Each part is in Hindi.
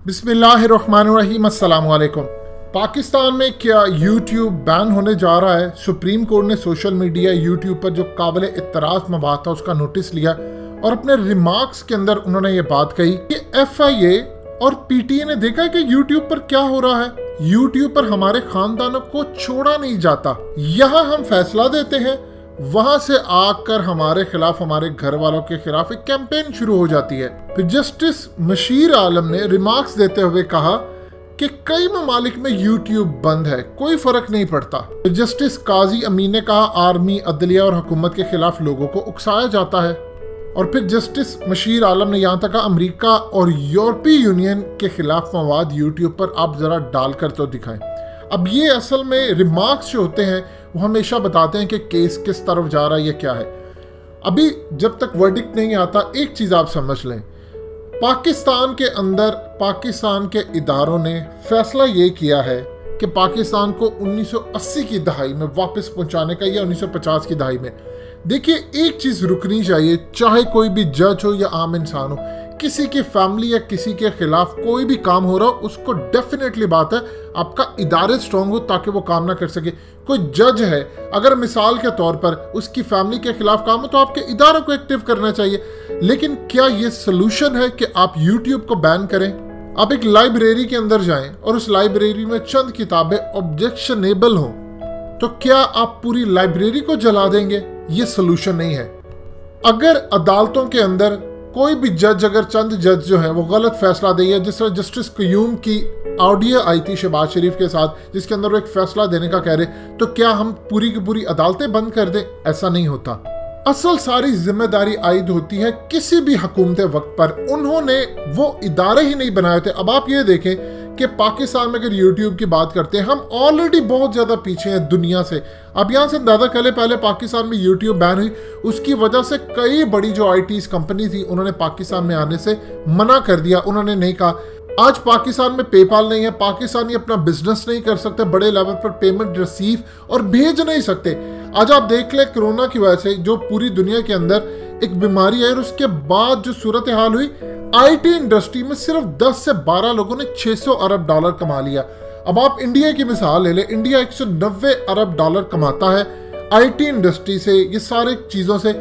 बिस्मिल्लाहिर्रहमानिर्रहीम, अस्सलाम वालेकुम। पाकिस्तान में क्या यूट्यूब बैन होने जा रहा है? सुप्रीम कोर्ट ने सोशल मीडिया यूट्यूब पर जो काबिल इत्तराज़ मवाद था उसका नोटिस लिया और अपने रिमार्क्स के अंदर उन्होंने ये बात कही कि FIA और PTA ने देखा है कि यूट्यूब पर क्या हो रहा है। यूट्यूब पर हमारे खानदानों को छोड़ा नहीं जाता। यहाँ हम फैसला देते हैं, वहां से आकर हमारे खिलाफ, हमारे घर वालों के खिलाफ एक कैंपेन शुरू हो जाती है। फिर जस्टिस मशीर आलम ने रिमार्क्स देते हुए कहा कि कई ममालिक में यूट्यूब बंद है, कोई फर्क नहीं पड़ता। फिर जस्टिस काजी अमीन ने कहा आर्मी, अदलिया और हुकूमत के खिलाफ लोगों को उकसाया जाता है। और फिर जस्टिस मशीर आलम ने यहाँ तक कहा अमेरिका और यूरोपीय यूनियन के खिलाफ मवाद यूट्यूब पर आप जरा डाल कर तो दिखाएं। अब ये असल में रिमार्क्स जो होते हैं वो हमेशा बताते हैं कि केस किस तरफ जा रहा है, ये क्या है। अभी जब तक वर्डिक्ट नहीं आता, एक चीज़ आप समझ लें, पाकिस्तान के अंदर पाकिस्तान के इदारों ने फैसला ये किया है कि पाकिस्तान को 1980 की दहाई में वापस पहुंचाने का, या 1950 की दहाई में। देखिए, एक चीज़ रुकनी चाहिए, चाहे कोई भी जज हो या आम इंसान हो, किसी की फैमिली या किसी के खिलाफ कोई भी काम हो रहा हो, उसको डेफिनेटली बात है आपका इदारे स्ट्रांग हो ताकि वो काम ना कर सके। कोई जज है, अगर मिसाल के तौर पर उसकी फैमिली के खिलाफ काम हो तो आपके इदारों को एक्टिव करना चाहिए। लेकिन क्या ये सोल्यूशन है कि आप यूट्यूब को बैन करें? आप एक लाइब्रेरी के अंदर जाएं और उस लाइब्रेरी में चंद किताबें ऑब्जेक्शनेबल हों, तो क्या आप पूरी लाइब्रेरी को जला देंगे? ये सोल्यूशन नहीं है। अगर अदालतों के अंदर कोई भी जज, अगर चंद जज जो है वो गलत फैसला दे, जिस तरह जस्टिस क्यूम की ऑडियो आई थी शहबाज शरीफ के साथ, जिसके अंदर वो एक फैसला देने का कह रहे, तो क्या हम पूरी की पूरी अदालतें बंद कर दें? ऐसा नहीं होता। असल सारी जिम्मेदारी आयद होती है किसी भी हुकूमत वक्त पर। उन्होंने वो इदारे ही नहीं बनाए थे। अब आप ये देखें कि पाकिस्तान में अगर यूट्यूब की बात करते हैं, हम ऑलरेडी बहुत ज़्यादा पीछे हैं दुनिया से। अब यहाँ से अंदाजा कर ले, पहले पाकिस्तान में यूट्यूब बैन हुई, उसकी वजह से कई बड़ी जो ITs कंपनी थी उन्होंने पाकिस्तान में आने से मना कर दिया। उन्होंने नहीं कहा। आज पाकिस्तान में पेपाल नहीं है, पाकिस्तानी अपना बिजनेस नहीं कर सकते, बड़े लेवल पर पेमेंट रिसीव और भेज नहीं सकते। आज आप देख ले, कोरोना की वजह से जो पूरी दुनिया के अंदर एक बीमारी है और उसके बाद जो सूरत हाल हुई, IT इंडस्ट्री में सिर्फ 10 से 12 लोगों ने $600 अरब कमा लिया। अब आप इंडिया की मिसाल ले ले, इंडिया $190 अरब कमाता है IT इंडस्ट्री से, ये सारे चीज़ों से,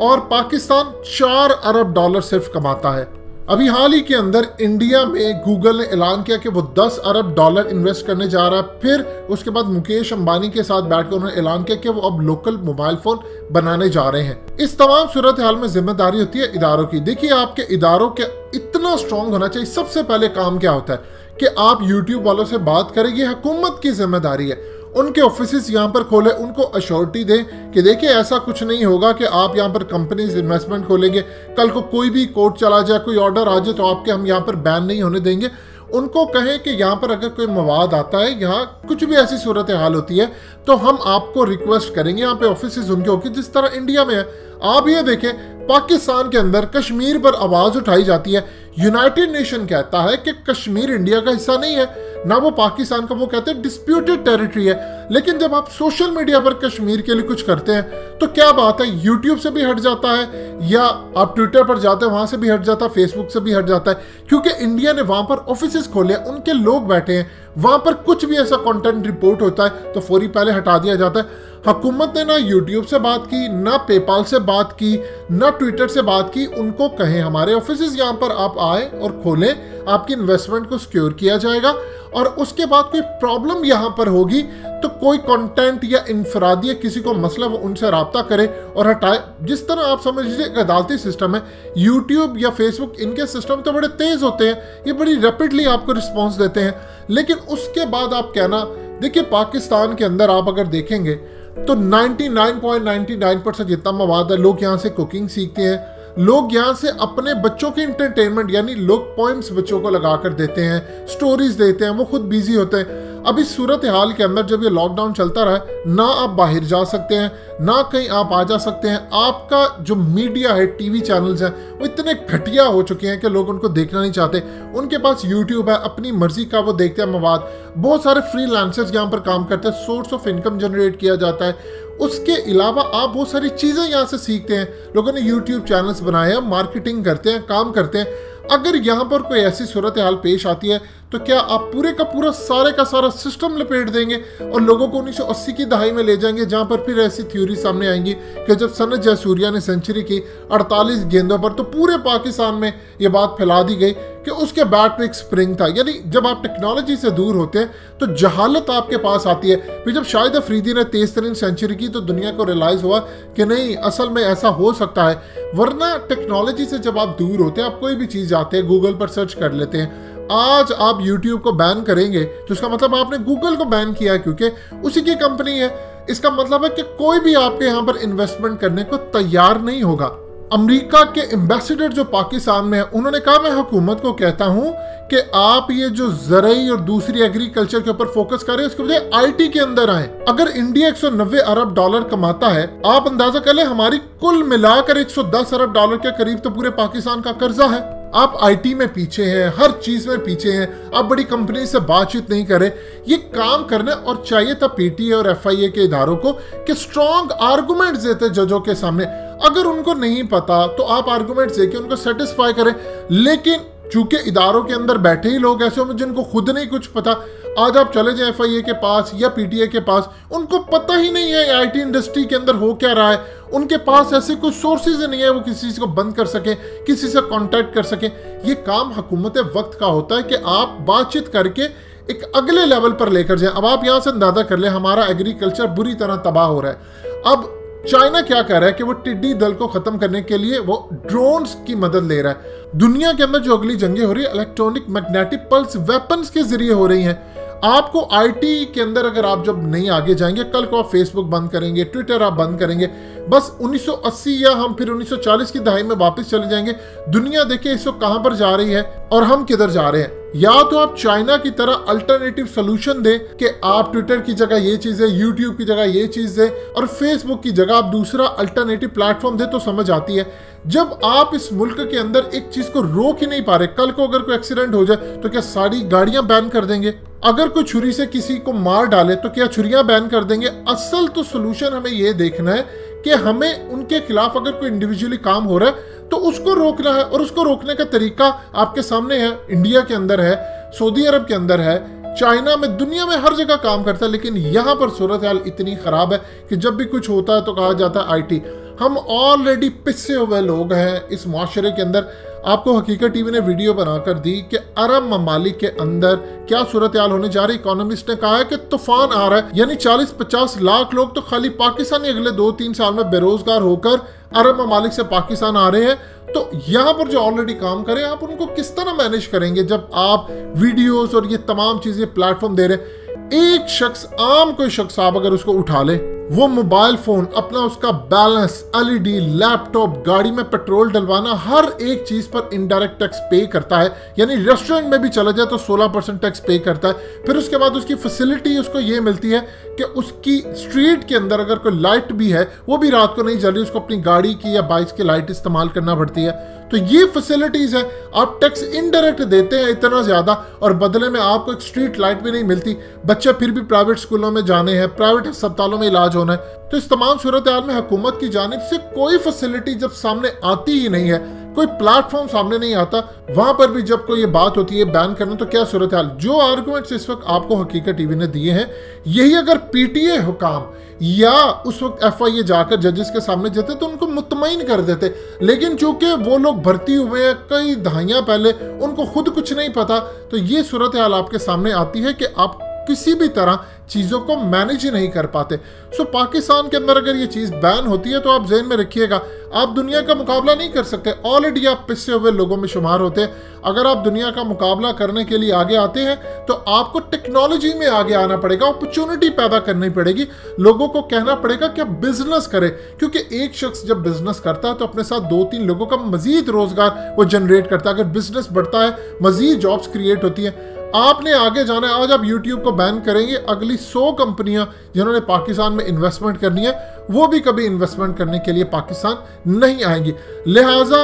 और पाकिस्तान $4 अरब सिर्फ कमाता है। अभी हाल ही के अंदर इंडिया में गूगल ने ऐलान किया कि वो $10 अरब इन्वेस्ट करने जा रहा है। फिर उसके बाद मुकेश अंबानी के साथ बैठकर उन्होंने ऐलान किया कि वो अब लोकल मोबाइल फोन बनाने जा रहे हैं। इस तमाम सूरत हाल में जिम्मेदारी होती है इदारों की। देखिए, आपके इदारों के इतना स्ट्रांग होना चाहिए। सबसे पहले काम क्या होता है कि आप यूट्यूब वालों से बात करें, ये हुकूमत की जिम्मेदारी है। उनके ऑफिसेस यहाँ पर खोले, उनको अश्योरिटी दें कि देखिए ऐसा कुछ नहीं होगा कि आप यहाँ पर कंपनीज इन्वेस्टमेंट खोलेंगे, कल को कोई भी कोर्ट चला जाए, कोई ऑर्डर आ जाए तो आपके हम यहाँ पर बैन नहीं होने देंगे। उनको कहें कि यहाँ पर अगर कोई मवाद आता है, यहाँ कुछ भी ऐसी सूरत हाल होती है तो हम आपको रिक्वेस्ट करेंगे। यहाँ पे ऑफिसेज उनके होंगे जिस तरह इंडिया में है। आप ये देखें, पाकिस्तान के अंदर कश्मीर पर आवाज़ उठाई जाती है, यूनाइटेड नेशन कहता है कि कश्मीर इंडिया का हिस्सा नहीं है, ना वो पाकिस्तान का, वो कहते हैं डिस्प्यूटेड टेरिटरी है। लेकिन जब आप सोशल मीडिया पर कश्मीर के लिए कुछ करते हैं तो क्या बात है, यूट्यूब से भी हट जाता है, या आप ट्विटर पर जाते हैं वहाँ से भी हट जाता है, फेसबुक से भी हट जाता है, क्योंकि इंडिया ने वहाँ पर ऑफिसेज खोले, उनके लोग बैठे हैं, वहाँ पर कुछ भी ऐसा कंटेंट रिपोर्ट होता है तो फौरी पहले हटा दिया जाता है। हुकूमत ने ना यूट्यूब से बात की, ना पेपाल से बात की, ना ट्विटर से बात की। उनको कहें हमारे ऑफिसेज यहाँ पर आप आए और खोलें, आपकी इन्वेस्टमेंट को सिक्योर किया जाएगा, और उसके बाद कोई प्रॉब्लम यहाँ पर होगी तो कोई कंटेंट या इंफरादी या किसी को मसला, वो उनसे रब्ता करे और हटाए। जिस तरह आप समझ लीजिए एक अदालती सिस्टम है, यूट्यूब या फेसबुक, इनके सिस्टम तो बड़े तेज होते हैं, ये बड़ी रैपिडली आपको रिस्पॉन्स देते हैं। लेकिन उसके बाद आप कहना, देखिए पाकिस्तान के अंदर आप अगर देखेंगे तो 99.99% जितना मवाद है, लोग यहाँ से कुकिंग सीखते हैं, लोग यहाँ से अपने बच्चों के इंटरटेनमेंट, यानी लोग पॉइंट्स बच्चों को लगा कर देते हैं, स्टोरीज देते हैं, वो खुद बिजी होते हैं। अब इस सूरत हाल के अंदर जब ये लॉकडाउन चलता रहा, ना आप बाहर जा सकते हैं, ना कहीं आप आ जा सकते हैं। आपका जो मीडिया है, टीवी चैनल्स हैं, वो इतने घटिया हो चुके हैं कि लोग उनको देखना नहीं चाहते। उनके पास यूट्यूब है, अपनी मर्जी का वो देखते हैं मवाद। बहुत सारे फ्रीलांसर्स यहाँ पर काम करते हैं, सोर्स ऑफ इनकम जनरेट किया जाता है, उसके अलावा आप बहुत सारी चीज़ें यहाँ से सीखते हैं। लोगों ने यूट्यूब चैनल्स बनाए हैं, मार्केटिंग करते हैं, काम करते हैं। अगर यहाँ पर कोई ऐसी सूरत हाल पेश आती है तो क्या आप पूरे का पूरा सारे का सारा सिस्टम लपेट देंगे और लोगों को 1980 की दहाई में ले जाएंगे, जहाँ पर फिर ऐसी थ्योरी सामने आएंगी कि जब सनत जयसूर्या ने सेंचुरी की 48 गेंदों पर, तो पूरे पाकिस्तान में ये बात फैला दी गई कि उसके बैट में एक स्प्रिंग था। यानी जब आप टेक्नोलॉजी से दूर होते हैं तो जहालत आपके पास आती है। फिर जब शाहिद अफरीदी ने 23 तरीन सेंचुरी की तो दुनिया को रियलाइज हुआ कि नहीं, असल में ऐसा हो सकता है। वरना टेक्नोलॉजी से जब आप दूर होते हैं, आप कोई भी चीज़ जाते हैं, गूगल पर सर्च कर लेते हैं। आज आप YouTube को बैन करेंगे तो इसका मतलब आपने गूगल को बैन किया है, क्योंकि उसी की कंपनी है। इसका मतलब है कि कोई भी आपके यहाँ पर इन्वेस्टमेंट करने को तैयार नहीं होगा। अमेरिका के एम्बेसडर जो पाकिस्तान में है, उन्होंने कहा मैं हुकूमत को कहता हूं कि आप ये जो ज़राई और दूसरी एग्रीकल्चर के ऊपर फोकस करें, उसके बजाय IT के अंदर आए। अगर इंडिया 190 अरब डॉलर कमाता है, आप अंदाजा कर लें हमारी कुल मिलाकर 110 अरब डॉलर के करीब तो पूरे पाकिस्तान का कर्जा है। आप IT में पीछे हैं, हर चीज में पीछे हैं, आप बड़ी कंपनी से बातचीत नहीं करें। ये काम करना और चाहिए था PTA और FIA के इदारों को कि स्ट्रॉन्ग आर्गुमेंट्स देते जजों के सामने। अगर उनको नहीं पता तो आप आर्गुमेंट्स देके उनको सेटिस्फाई करें। लेकिन चूंकि इदारों के अंदर बैठे ही लोग ऐसे होंगे जिनको खुद नहीं कुछ पता। आज आप चले जाए FIA के पास या PTA के पास, उनको पता ही नहीं है IT इंडस्ट्री के अंदर हो क्या रहा है। उनके पास ऐसे कोई सोर्सेज नहीं है वो किसी चीज को बंद कर सके, किसी से कांटेक्ट कर सके। ये काम हुकूमत वक्त का होता है कि आप बातचीत करके एक अगले लेवल पर लेकर जाएं। अब आप यहाँ से अंदाजा कर ले, हमारा एग्रीकल्चर बुरी तरह तबाह हो रहा है। अब चाइना क्या कर रहा है कि वो टिड्डी दल को खत्म करने के लिए वो ड्रोन्स की मदद ले रहा है। दुनिया के अंदर जो अगली जंगें हो रही है इलेक्ट्रॉनिक मैग्नेटिक पल्स वेपन्स के जरिए हो रही हैं। आपको IT के अंदर अगर आप जब नहीं आगे जाएंगे, कल को आप फेसबुक बंद करेंगे, ट्विटर आप बंद करेंगे, बस 1980 या हम फिर 1940 की दहाई में वापस चले जाएंगे। दुनिया देखिए इस वक्त कहां पर जा रही है और हम किधर जा रहे हैं। या तो आप चाइना की तरह अल्टरनेटिव सोल्यूशन दें कि आप ट्विटर की जगह ये चीज है, यूट्यूब की जगह ये चीज दें और फेसबुक की जगह आप दूसरा अल्टरनेटिव प्लेटफॉर्म दें, तो समझ आती है। जब आप इस मुल्क के अंदर एक चीज को रोक ही नहीं पा रहे, कल को अगर कोई एक्सीडेंट हो जाए तो क्या सारी गाड़ियां बैन कर देंगे? अगर कोई छुरी से किसी को मार डाले तो क्या छुरियां बैन कर देंगे? असल तो सोल्यूशन हमें यह देखना है कि हमें उनके खिलाफ अगर कोई इंडिविजुअली काम हो रहा है तो उसको रोकना है, और उसको रोकने का तरीका आपके सामने है। इंडिया के अंदर है, सऊदी अरब के अंदर है, चाइना में, दुनिया में हर जगह काम करता है। लेकिन यहाँ पर सूरत हाल इतनी खराब है कि जब भी कुछ होता है तो कहा जाता है IT। हम ऑलरेडी पिसे हुए लोग हैं इस मुआशरे के अंदर। आपको हकीकत TV ने वीडियो बनाकर दी कि अरब ममालिक के अंदर क्या सूरत हाल होने जा रही। इकोनॉमिस्ट ने कहा है कि तूफान आ रहा है, यानी 40-50 लाख लोग तो खाली पाकिस्तानी अगले 2-3 साल में बेरोजगार होकर अरब ममालिक से पाकिस्तान आ रहे हैं। तो यहाँ पर जो ऑलरेडी काम करें, आप उनको किस तरह मैनेज करेंगे जब आप वीडियोस और ये तमाम चीजें प्लेटफॉर्म दे रहे हैं। एक शख्स, आम कोई शख्स आप अगर उसको उठा ले, वो मोबाइल फोन अपना, उसका बैलेंस, LED, लैपटॉप, गाड़ी में पेट्रोल डलवाना, हर एक चीज पर इनडायरेक्ट टैक्स पे करता है। यानी रेस्टोरेंट में भी चला जाए तो 16% टैक्स पे करता है। फिर उसके बाद उसकी फैसिलिटी उसको ये मिलती है कि उसकी स्ट्रीट के अंदर अगर कोई लाइट भी है वो भी रात को नहीं जल रही, उसको अपनी गाड़ी की या बाइक की लाइट इस्तेमाल करना पड़ती है। तो ये फैसिलिटीज है। आप टैक्स इनडायरेक्ट देते हैं इतना ज्यादा और बदले में आपको एक स्ट्रीट लाइट भी नहीं मिलती। बच्चे फिर भी प्राइवेट स्कूलों में जाने हैं, प्राइवेट अस्पतालों में इलाज होना है। तो इस तमाम सूरत हाल में हुकूमत की जानिब से कोई फैसिलिटी जब सामने आती ही नहीं है, कोई प्लेटफॉर्म सामने नहीं आता, वहां पर भी जब कोई ये बात होती है बैन करना, तो क्या सूरत हाल। जो आर्गुमेंट्स इस वक्त आपको हकीकत TV ने दिए हैं, यही अगर PTA हुकाम या उस वक्त FIA जाकर जजेस के सामने जाते तो उनको मुतमईन कर देते। लेकिन चूंकि वो लोग भर्ती हुए हैं कई दहाइयां पहले, उनको खुद कुछ नहीं पता, तो ये सूरत हाल आपके सामने आती है कि आप किसी भी तरह चीज़ों को मैनेज ही नहीं कर पाते। सो पाकिस्तान के अंदर अगर ये चीज़ बैन होती है तो आप ज़हन में रखिएगा, आप दुनिया का मुकाबला नहीं कर सकते। ऑलरेडी आप पिसे हुए लोगों में शुमार होते हैं। अगर आप दुनिया का मुकाबला करने के लिए आगे आते हैं तो आपको टेक्नोलॉजी में आगे आना पड़ेगा, अपॉर्चुनिटी पैदा करनी पड़ेगी, लोगों को कहना पड़ेगा कि आप बिजनेस करें। क्योंकि एक शख्स जब बिजनेस करता है तो अपने साथ 2-3 लोगों का मजीद रोजगार वो जनरेट करता है। अगर बिजनेस बढ़ता है, मजीद जॉब्स क्रिएट होती हैं। आपने आगे जाना है। आज आप YouTube को बैन करेंगे, अगली 100 कंपनियां जिन्होंने पाकिस्तान में इन्वेस्टमेंट करनी है वो भी कभी इन्वेस्टमेंट करने के लिए पाकिस्तान नहीं आएंगी। लिहाजा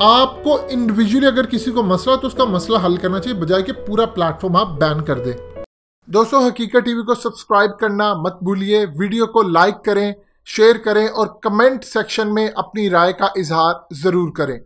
आपको इंडिविजुअली अगर किसी को मसला तो उसका मसला हल करना चाहिए, बजाय कि पूरा प्लेटफॉर्म आप बैन कर दें। दोस्तों, हकीकत TV को सब्सक्राइब करना मत भूलिए, वीडियो को लाइक करें, शेयर करें और कमेंट सेक्शन में अपनी राय का इजहार ज़रूर करें।